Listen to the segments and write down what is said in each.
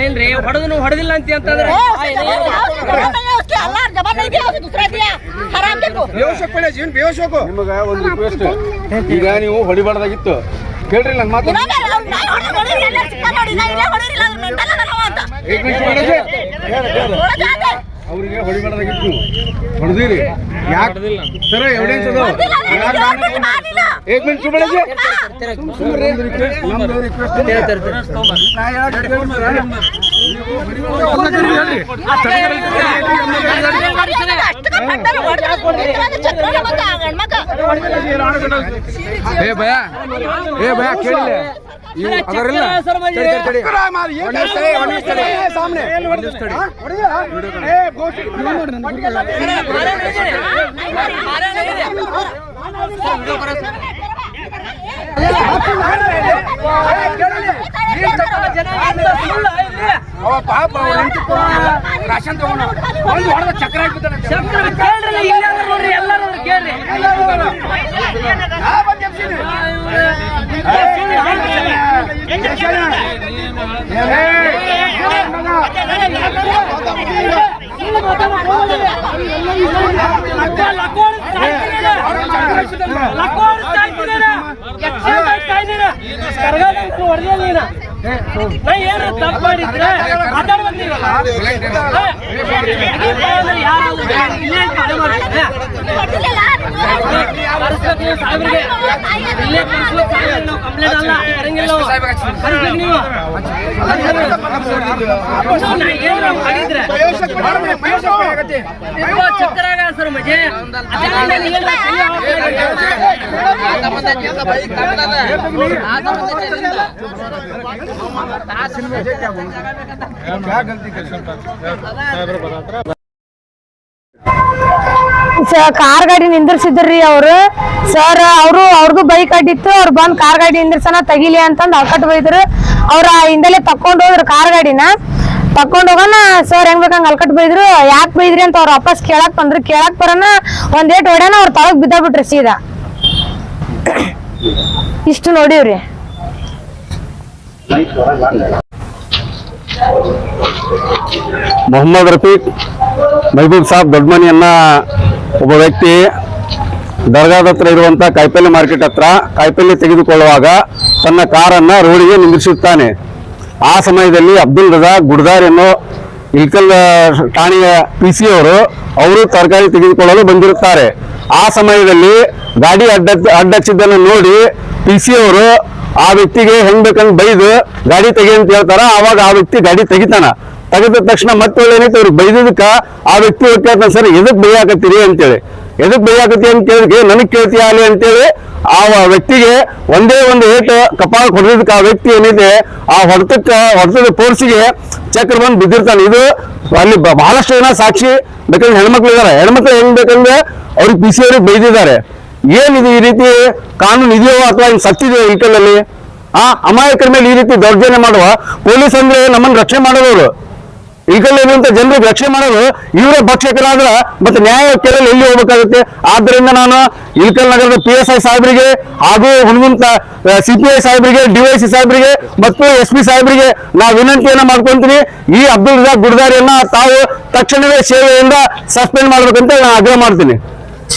ಏನ್ರಿ ಹೊಡೆದಿಲ್ಲ ಅಂತಂದ್ರೆ ನಿಮಗ ಒಂದು ರಿಕ್ವೆಸ್ಟ್, ಈಗ ನೀವು ಹೊಡಿಬಾರ್ದಾಗಿತ್ತು ಕೇಳ್ರಿ ನನ್ನ ಮಾತು. ಅವ್ರಿಗೆ ಹೊಡಿಬಾರ್ದಾಗಿತ್ತು, ಹೊಡೆದಿರಿ. ಯಾಕೆ ಸರ ಎವಿಡೆನ್ಸ್ ಅದು? ಏ ಭಯ ಕೇಳಿಲ್ಲ ಅದರಿಲ್ಲ ಪಾಪ ರಾಶನ್ ತಗೊಂಡು ಹೊಡೆದ ಚಕ್ರ ನೋಡ್ರಿ ಎಲ್ಲರೂ ಕೇಳ್ರಿ. ಏನು ತಪ್ಪು ಮಾಡಿದ್ರೆ ಚಕ್ರಾಗ ಸರ್ ಮಜೆ ಕಾರ್ ಗಾಡಿ ನಿಂದಿರ್ಸಿದ್ರಿ ಅವ್ರು ಸರ್. ಅವ್ರದ್ದು ಬೈಕ್ ಅಡ್ಡಿತ್ತು, ಅವ್ರು ಬಂದ್ ಕಾರ್ ಗಾಡಿ ನಿಂದಿರ್ಸನ ತೆಗಿಲಿ ಅಂತಂದ್ ಅಕ್ಕಟ್ ಬೈದ್ರು. ಅವ್ರ ಹಿಂದೆಲೆ ತಕೊಂಡ್ ಹೋದ್ರು ಕಾರ್ ಗಾಡಿನ. ತಕೊಂಡ್ ಹೋಗೋಣ ಸರ್ ಹೆಂಗ್ ಬೇಕಂಗ್ ಅಲ್ಕಟ್ ಬೈದ್ರು. ಯಾಕೆ ಬೈದ್ರಿ ಅಂತ ಅವ್ರ ವಾಪಸ್ ಕೇಳಕ್ ಬಂದ್ರು. ಕೇಳಕ್ ಬರೋಣ ಒಂದ್ ಏಟ್ ಹೊಡ್ಯಾನ ಅವ್ರ ತಳಗ್ ಬಿದ್ದ ಬಿಟ್ರಿ ಸೀದಾ. ಇಷ್ಟು ನೋಡಿವ್ರಿ. ಮೊಹಮ್ಮದ್ ರಫೀಕ್ ಮೆಹಬೂಬ್ ಸಾಬ್ ದೊಡ್ಡಮನಿಯನ್ನ ಒಬ್ಬ ವ್ಯಕ್ತಿ ದರ್ಗಾದ ಹತ್ರ ಇರುವಂತ ಕಾಯಿಪಲ್ಲೆ ಮಾರ್ಕೆಟ್ ಹತ್ರ ಕಾಯಿಪಲ್ಲೆ ತೆಗೆದುಕೊಳ್ಳುವಾಗ ತನ್ನ ಕಾರನ್ನ ರೋಡಿಗೆ ನಿಲ್ಲಿಸುತ್ತಾನೆ. ಆ ಸಮಯದಲ್ಲಿ ಅಬ್ದುಲ್ ರಜಾಕ್ ಗುಡ್ದಾರ್ ಎನ್ನೋ ಇಲ್ಕಲ್ ಠಾಣೆಯ PC ಅವರು ತರಕಾರಿ ತೆಗೆದುಕೊಳ್ಳಲು ಬಂದಿರುತ್ತಾರೆ. ಆ ಸಮಯದಲ್ಲಿ ಗಾಡಿ ಅಡ್ಡಚ್ಚಿದ್ದನ್ನು ನೋಡಿ PC ಆ ವ್ಯಕ್ತಿಗೆ ಹೆಂಗ್ ಬೇಕಂದ್ ಬೈದು ಗಾಡಿ ತೆಗಿ ಅಂತ ಹೇಳ್ತಾರ. ಆವಾಗ ಆ ವ್ಯಕ್ತಿ ಗಾಡಿ ತೆಗಿತಾನ. ತೆಗೆದ ತಕ್ಷಣ ಮತ್ತೆ ಏನೈತೆ ಅವ್ರಿಗೆ ಬೈದಕ್ಕ ಆ ವ್ಯಕ್ತಿ ಕೇಳ್ತಾನೆ, ಸರ್ ಎದಕ್ ಬೈಯಾಕತ್ತೀರಿ ಅಂತೇಳಿ. ಎದಕ್ ಬೈಯಾಕತ್ತಿ ಅಂತ ಕೇಳಿದ್ರೆ ನನಗ್ ಕೇಳ್ತೀಯ ಅಲ್ಲಿ ಅಂತೇಳಿ ಆ ವ್ಯಕ್ತಿಗೆ ಒಂದೇ ಒಂದು ಏಟು ಕಪಾಳ ಹೊಡೆದಕ್ಕೆ ಆ ವ್ಯಕ್ತಿ ಏನಿದೆ ಆ ಹೊಡೆತದ ಪೋರ್ಸಿಗೆ ಚಕ್ರ ಬಂದು ಬಿದ್ದಿರ್ತಾನೆ. ಇದು ಅಲ್ಲಿ ಬಹಳಷ್ಟು ಜನ ಸಾಕ್ಷಿ ಬೇಕಂದ್ರೆ ಹೆಣ್ಮಕ್ಳು ಇದಾರೆ. ಹೆಣ್ಮಕ್ಳು ಹೆಂಗ್ ಬೇಕಂದ್ರೆ ಅವ್ರಿಗೆ PC ಅವ್ರಿಗೆ ಬೈದಿದ್ದಾರೆ. ಏನಿದು ಈ ರೀತಿ ಕಾನೂನು ಇದೆಯೋ ಅಥವಾ ಸತ್ತಿದೆಯೋ ಇಲ್ಕಲ್ಲಲ್ಲಿ? ಅಮಾಯಕರ ಮೇಲೆ ಈ ರೀತಿ ದೌರ್ಜನ್ಯ ಮಾಡುವ ಪೊಲೀಸ್ ಅಂದ್ರೆ ನಮ್ಮನ್ನು ರಕ್ಷಣೆ ಮಾಡೋದವರು. ಇಲ್ಕಲ್ಲಿರುವಂತ ಜನರಿಗೆ ರಕ್ಷಣೆ ಮಾಡೋದು ಇವರೇ ಭಕ್ಷಕರಾದ್ರ ಮತ್ತೆ ನ್ಯಾಯ ಕೇಳಲು ಎಲ್ಲಿ ಹೋಗ್ಬೇಕಾಗುತ್ತೆ? ಆದ್ದರಿಂದ ನಾನು ಇಲ್ಕಲ್ ನಗರದ PSI ಸಾಹೇಬರಿಗೆ ಹಾಗೂ ಹುಣಗುಂತ CPI ಸಾಹೇಬರಿಗೆ, DYC ಸಾಹೇಬರಿಗೆ ಮತ್ತು SP ಸಾಹೇಬರಿಗೆ ನಾವು ವಿನಂತಿಯನ್ನ ಮಾಡ್ಕೊಂತೀನಿ. ಈ ಅಬ್ದುಲ್ ರಜಾಕ್ ಗುಡ್ದಾರಿಯನ್ನ ತಾವು ತಕ್ಷಣವೇ ಸೇವೆಯಿಂದ ಸಸ್ಪೆಂಡ್ ಮಾಡ್ಬೇಕಂತ ನಾನು ಆಗ್ರಹ ಮಾಡ್ತೀನಿ.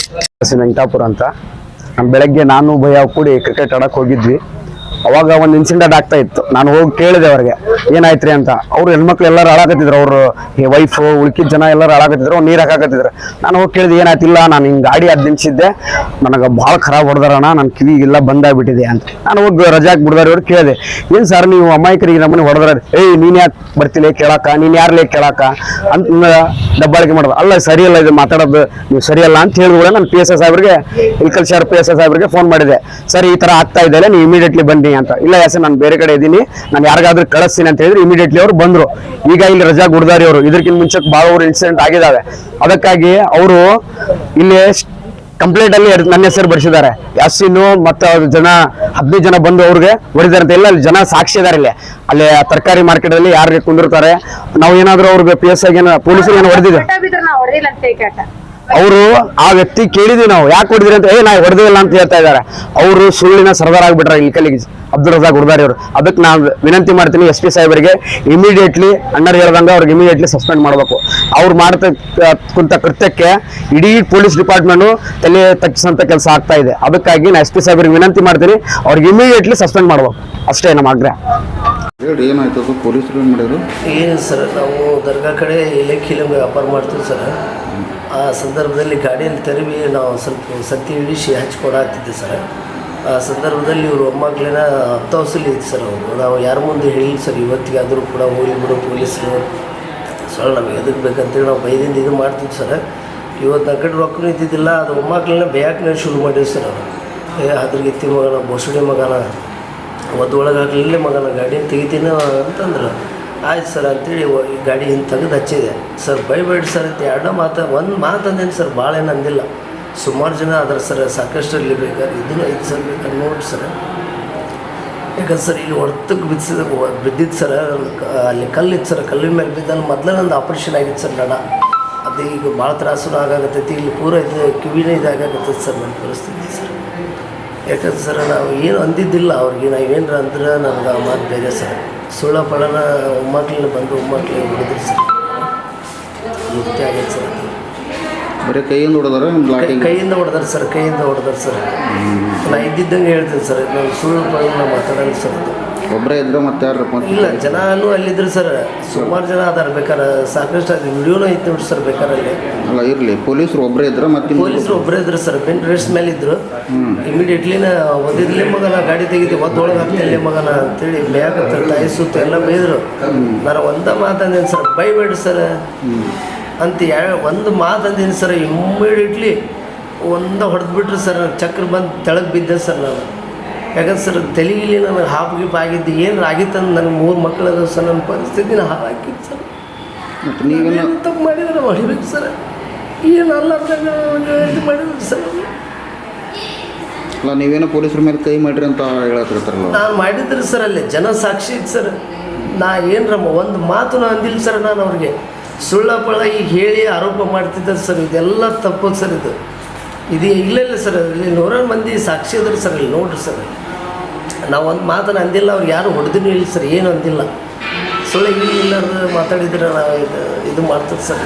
ವೆಂಕಟಾಪುರ ಅಂತ ಬೆಳಗ್ಗೆ ನಾನು ಭಯ ಕೂಡಿ ಕ್ರಿಕೆಟ್ ಆಡಕ್ ಹೋಗಿದ್ವಿ. ಅವಾಗ ಒಂದು ಇನ್ಸಿಡೆಂಟ್ ಆಗ್ತಾ ಇತ್ತು. ನಾನು ಹೋಗಿ ಕೇಳಿದೆ ಅವ್ರಿಗೆ ಏನಾಯ್ತ್ರಿ ಅಂತ. ಅವ್ರು ಹೆಣ್ಮಕ್ಳು ಎಲ್ಲರೂ ಹಾಳಾಕತ್ತಿದ್ರು, ಅವ್ರು ವೈಫ್ ಉಳ್ಕಿದ ಜನ ಎಲ್ಲರೂ ಹಾಳಾಕತ್ತಿದ್ರು, ನೀರು ಹಾಕಾಕತ್ತಿದ್ರು. ನಾನು ಹೋಗಿ ಕೇಳಿದೆ ಏನಾಯ್ತಿಲ್ಲ, ನಾನು ಹಿಂಗೆ ಗಾಡಿ ಅದು ನಿಲ್ಸಿದ್ದೆ, ನನಗೆ ಭಾಳ ಖರಾಬ್ ಹೊಡೆದಾರಣ, ನನ್ನ ಕಿವಿಗೆಲ್ಲ ಬಂದಾಗ್ಬಿಟ್ಟಿದೆ ಅಂತ. ನಾನು ಹೋಗಿ ರಜಾಕ್ ಬಿಡ್ದಾರವ್ರು ಕೇಳಿದೆ, ಏನು ಸರ್ ನೀವು ಅಮಾಯಕರಿಗೆ ನಮ್ಮನೆ ಹೊಡೆದಾರ, ನೀನ್ ಯಾಕೆ ಬರ್ತಿಲ್ಲ ಕೇಳಾಕ, ನೀನ್ ಯಾರ್ಲೇ ಕೇಳಾಕ ಅಂತ ದಬ್ಬಾಳಿಕೆ ಮಾಡೋದು. ಅಲ್ಲ ಸರಿಯಲ್ಲ ಇದು ಮಾತಾಡೋದು, ನೀವು ಸರಿಯಲ್ಲ ಅಂತ ಹೇಳಿದ್ರೆ ನಾನು PSI ಸಾಹೇಬ್ರಿಗೆ, ಇಲ್ಕಲ್ ಶಹರ್ PSI ಸಾಹೇಬ್ರಿಗೆ ಫೋನ್ ಮಾಡಿದೆ. ಸರ್ ಈ ತರ ಆಗ್ತಾ ಇದೆ, ನೀವು ಇಮಿಡಿಯೇಟ್ಲಿ ಬನ್ನಿ ಅಂತ. ಇಲ್ಲ ಎಸ್ ನಾನು ಬೇರೆ ಕಡೆ ಇದ್ದೀನಿ, ನಾನು ಯಾರಿಗಾದ್ರೂ ಕಳಿಸ್ತೀನಿ ಅಂತ ಹೇಳಿದ್ರೆ ಇಮಿಡಿಯೇಟ್ಲಿ ಅವರು ಬಂದ್ರು. ಈಗ ಇಲ್ಲಿ ರಜಾ ಗುಡ್ದಾರಿ ಅವರು ಇದಕ್ಕಿಂತ ಮುಂಚೆ ಭಾಳ ಊರು ಇನ್ಸಿಡೆಂಟ್ ಆಗಿದ್ದಾವೆ. ಅದಕ್ಕಾಗಿ ಅವರು ಇಲ್ಲಿ ಕಂಪ್ಲೇಂಟ್ ಅಲ್ಲಿ ನನ್ನ ಹೆಸರು ಬರ್ಸಿದ್ದಾರೆ. ಯಾಸಿನು ಮತ್ತೆ ಅವ್ರ ಜನ 15 ಜನ ಬಂದು ಅವ್ರಿಗೆ ಹೊಡಿದಾರೆ ಅಂತ. ಎಲ್ಲ ಅಲ್ಲಿ ಜನ ಸಾಕ್ಷಿ ಇದಾರೆ. ಇಲ್ಲಿ ಅಲ್ಲಿ ತರಕಾರಿ ಮಾರ್ಕೆಟ್ ಅಲ್ಲಿ ಯಾರಿಗೆ ಕುಂದಿರ್ತಾರೆ, ನಾವು ಏನಾದ್ರು ಅವ್ರಿಗೆ PSI ಪೊಲೀಸರು ಏನೋ ಹೊಡೆದಿದೆ, ಅವರು ಆ ವ್ಯಕ್ತಿ ಕೇಳಿದ್ವಿ ನಾವು ಯಾಕೆ ಹೊಡೆದ್ರಿ ಅಂತ. ನಾ ಹೊಡೆದಿಲ್ಲ ಅಂತ ಹೇಳ್ತಾ ಇದ್ದಾರೆ. ಅವರು ಸುಳ್ಳಿನ ಸರ್ದಾರ್ ಆಗ್ಬಿಟ್ರೆ ಇಲ್ಕಲ್ಲಿಗೆ ಅಬ್ದುಲ್ ರಜಾಕ್ ಗುರ್ದಾರಿ ಅವರು. ಅದಕ್ಕೆ ನಾನು ವಿನಂತಿ ಮಾಡ್ತೀನಿ SP ಸಾಹೇಬರಿಗೆ ಇಮಿಡಿಯೇಟ್ಲಿ ಅಣ್ಣರು ಹೇಳ್ದಂಗೆ ಅವ್ರಿಗೆ ಇಮಿಡಿಯೇಟ್ಲಿ ಸಸ್ಪೆಂಡ್ ಮಾಡಬೇಕು. ಅವ್ರು ಕುಂತ ಕೃತ್ಯಕ್ಕೆ ಇಡೀ ಪೊಲೀಸ್ ಡಿಪಾರ್ಟ್ಮೆಂಟ್ ತಲೆ ತಗ್ಗಿಸಂತ ಕೆಲಸ ಆಗ್ತಾ ಇದೆ. ಅದಕ್ಕಾಗಿ ನಾನು SP ಸಾಹೇಬರಿಗೆ ವಿನಂತಿ ಮಾಡ್ತೀನಿ, ಅವ್ರಿಗೆ ಇಮಿಡಿಯೇಟ್ಲಿ ಸಸ್ಪೆಂಡ್ ಮಾಡ್ಬೇಕು. ಅಷ್ಟೇ ನಮ್ಮ ಆಗ್ರಹ. ಹೇಳಿ ಏನಾಯ್ತು ಪೊಲೀಸರು ಏನು ಮಾಡಿದ್ರು? ಏನು ಸರ್, ನಾವು ದರ್ಗಾ ಕಡೆ ಎಲೆಕ್ಕಿಲ ವ್ಯಾಪಾರ ಮಾಡ್ತೀವಿ ಸರ್. ಆ ಸಂದರ್ಭದಲ್ಲಿ ಗಾಡಿಯಲ್ಲಿ ತೆರವಿ ನಾವು ಸ್ವಲ್ಪ ಸತ್ತಿ ಇಳಿಸಿ ಹಚ್ಕೊಡಾಗ್ತಿದ್ದೆ ಸರ್. ಆ ಸಂದರ್ಭದಲ್ಲಿ ಇವರು ಒಮ್ಮಕ್ಕಳಿನ ಹತ್ತವಸಲಿ ಇತ್ತು ಸರ್. ಅವರು ನಾವು ಯಾರ ಮುಂದೆ ಹೇಳಿ ಸರ್, ಇವತ್ತಿಗೆ ಆದರೂ ಕೂಡ ಹೋಗಿ ಬಿಡು ಪೊಲೀಸರು ಸೊಳ್ಳೆ ನಮಗೆ ಎದಕ್ಕೆ ಬೇಕಂತೇಳಿ ನಾವು ಬೈದಿಂದ ಇದು ಮಾಡ್ತೀವಿ ಸರ್. ಇವತ್ತು ನನ್ನ ಕಡೆ ರೊಕ್ಕನೂ ಇದ್ದಿದ್ದಿಲ್ಲ. ಅದು ಒಮ್ಮಕ್ಕಳನ್ನ ಬೇಯಾಕನೇ ಶುರು ಮಾಡಿವಿ ಸರ್. ಅವರು ಅದ್ರಗಿತ್ತಿ ಮಗನ ಬೋಸಡಿ ಮಗನ ಒದ್ದೊಳಗೆ ಹಾಕಲಿಲ್ಲ ಮಗನ ಗಾಡಿನ ತೆಗಿತೀನಿ ಅಂತಂದ್ರೆ ಆಯ್ತು ಸರ್ ಅಂತೇಳಿ ಈ ಗಾಡಿ ಹಿಂಗೆ ತೆಗೆದು ಹಚ್ಚಿದೆ ಸರ್. ಬೈಬೇಡಿ ಸರ್ ಅಂತ ಒಂದು ಮಾತು ಅಂದೇನು ಸರ್, ಭಾಳ ಏನು ಅಂದಿಲ್ಲ. ಸುಮಾರು ಜನ ಅದ್ರ ಸರ್, ಸಾಕಷ್ಟು ಇಲ್ಲಿ ಬೇಕಾದ್ರೆ ಇದನ್ನು ಐದು ಸರ್ ಬೇಕಾದ್ರೆ ನೋಡಿ ಸರ್. ಯಾಕಂದ್ರೆ ಸರ್ ಇಲ್ಲಿ ಹೊಡೆತಕ್ಕೆ ಬಿದ್ದಿದ್ದು ಸರ್, ಅಲ್ಲಿ ಕಲ್ಲಿತ್ತು ಸರ್. ಕಲ್ಲಿನ ಮೇಲೆ ಬಿದ್ದಲ್ಲಿ ಮೊದಲೇ ನಂದು ಆಪ್ರೇಷನ್ ಆಗಿತ್ತು ಸರ್ ನಡ. ಅದು ಈಗ ಭಾಳ ತ್ರಾಸೂ ಆಗಾಗತ್ತೈತಿ. ಇಲ್ಲಿ ಪೂರ ಇದು ಕಿವಿನೇ ಇದಾಗತ್ತೈತೆ ಸರ್ ನನ್ನ ಪರಿಸ್ಥಿತಿ ಸರ್. ಯಾಕಂದ್ರೆ ಸರ್ ನಾವು ಏನು ಅಂದಿದ್ದಿಲ್ಲ ಅವ್ರಿಗೆ. ನಾವೇನರ ಅಂದ್ರೆ ನನಗೆ ಆ ಮಾತು ಬೇರೆ ಸರ್. ಸುಳ್ಳ ಪಳನ ಒಮ್ಮಕ್ಕಳನ್ನ ಬಂದು ಒಮ್ಮಕ್ಕಳಿಗೆ ಹೊಡೆದ್ರಿ ಸರ್. ಮುಕ್ತಿ ಆಗೈತೆ ಸರ್. ಬರೀ ಕೈಯಿಂದ ಹೊಡೆದಾರ? ಕೈಯಿಂದ ಹೊಡೆದಾರೆ ಸರ್, ಕೈಯಿಂದ ಹೊಡೆದಾರೆ ಸರ್. ನಾ ಇದ್ದಿದ್ದಂಗೆ ಹೇಳ್ತೀನಿ ಸರ್, ನಾನು ಸುಳ್ಳು ಪಳನ ಮಾತಾಡೋದು ಸರ್. ಒಬ್ಬರೇ ಇದ್ರೆ ಮತ್ತೆ ಯಾರು? ಇಲ್ಲ, ಜನನೂ ಅಲ್ಲಿದ್ರು ಸರ್. ಸುಮಾರು ಜನ ಅದಾರ. ಬೇಕಾರೆ ಸಾಕಷ್ಟು ಅದು ವಿಡಿಯೋನೂ ಐತೆ ನೋಡಿ ಸರ್ ಬೇಕಾರಲ್ಲಿ. ಅಲ್ಲ ಇರಲಿ, ಪೊಲೀಸರು ಒಬ್ಬರೇ ಇದ್ರೆ ಮತ್ತೆ ಪೊಲೀಸರು ಒಬ್ಬರೇ ಇದ್ರು ಸರ್. ಬೆನ್ ರೆಸ್ಟ್ ಮೇಲೆ ಇದ್ರು. ಇಮಿಡಿಯೇಟ್ಲಿ ಒದ್ದಿದ್ಲೇ ಮಗನ ಗಾಡಿ ತೆಗಿತೀವಿ, ಒದ್ದೊಳಗೆ ಹಾಕ್ತಿಲ್ಲೇ ಮಗನ ಅಂತೇಳಿ ಬೇಕಂತ ತಾಯಿ ಸುತ್ತ ಎಲ್ಲ ಬೈದರು. ನಾನು ಒಂದೇ ಮಾತಂದೇನು ಸರ್, ಬೈಬೇಡಿ ಸರ್ ಅಂತ ಒಂದು ಮಾತಂದೇನು ಸರ್. ಇಮ್ಮಿಡಿಯೇಟ್ಲಿ ಒಂದು ಹೊಡೆದ್ಬಿಟ್ರು ಸರ್. ಚಕ್ರ ಬಂದು ತೆಳಗೆ ಬಿದ್ದೆ ಸರ್ ನಾನು. ಯಾಕಂದ್ರೆ ಸರ್ ತಲೆಗಿಲ್ಲಿ ನನಗೆ ಹಾಪು ಗೀಪ್ ಆಗಿದ್ದು ಏನಾರು ಆಗಿತ್ತಂದು ನನಗೆ 3 ಮಕ್ಕಳದ ಸರ್. ನನ್ನ ಪರಿಸ್ಥಿತಿನ ಹಾಕಿತ್ತು ಸರ್. ಮತ್ತು ನೀವೇನು ತಪ್ಪು ಮಾಡಿದ್ರೆ ನಾವು ಹೊಡಿಬೇಕು ಸರ್. ಏನು ಅಲ್ಲಾರ್ದಂಗೆ ಇದು ಮಾಡಿದ್ರು ಸರ್. ಅಲ್ಲ ನೀವೇನೋ ಪೊಲೀಸರ ಮೇಲೆ ಕೈ ಮಾಡಿರಿ ಅಂತ ಹೇಳತ್ತಿರ್ತಾರಲ್ಲ? ನಾನು ಮಾಡಿದ್ರಿ ಸರ್. ಅಲ್ಲಿ ಜನ ಸಾಕ್ಷಿ ಇತ್ತು ಸರ್. ನಾ ಏನರ ಒಂದು ಮಾತು ಅಂದಿಲ್ಲ ಸರ್. ನಾನು ಅವ್ರಿಗೆ ಸುಳ್ಳಪಳ ಈಗ ಹೇಳಿ ಆರೋಪ ಮಾಡ್ತಿದ್ದೆ ಸರ್. ಇದೆಲ್ಲ ತಪ್ಪು ಸರ್. ಇದು ಇಲ್ಲ ಸರ್. ಇಲ್ಲಿ 100 ಮಂದಿ ಸಾಕ್ಷಿ ಅದ್ರ ಸರ್. ಇಲ್ಲಿ ನೋಡ್ರಿ ಸರ್, ನಾವು ಒಂದು ಮಾತನ್ನು ಅಂದಿಲ್ಲ. ಅವ್ರಿಗೆ ಯಾರು ಹೊಡೆದೂ ಇಲ್ಲ ಸರ್, ಏನು ಅಂದಿಲ್ಲ. ಸುಳ್ಳು ಇಲ್ಲಾರ್ದು ಮಾತಾಡಿದ್ರೆ ನಾವು ಇದು ಮಾಡ್ತದೆ ಸರ್.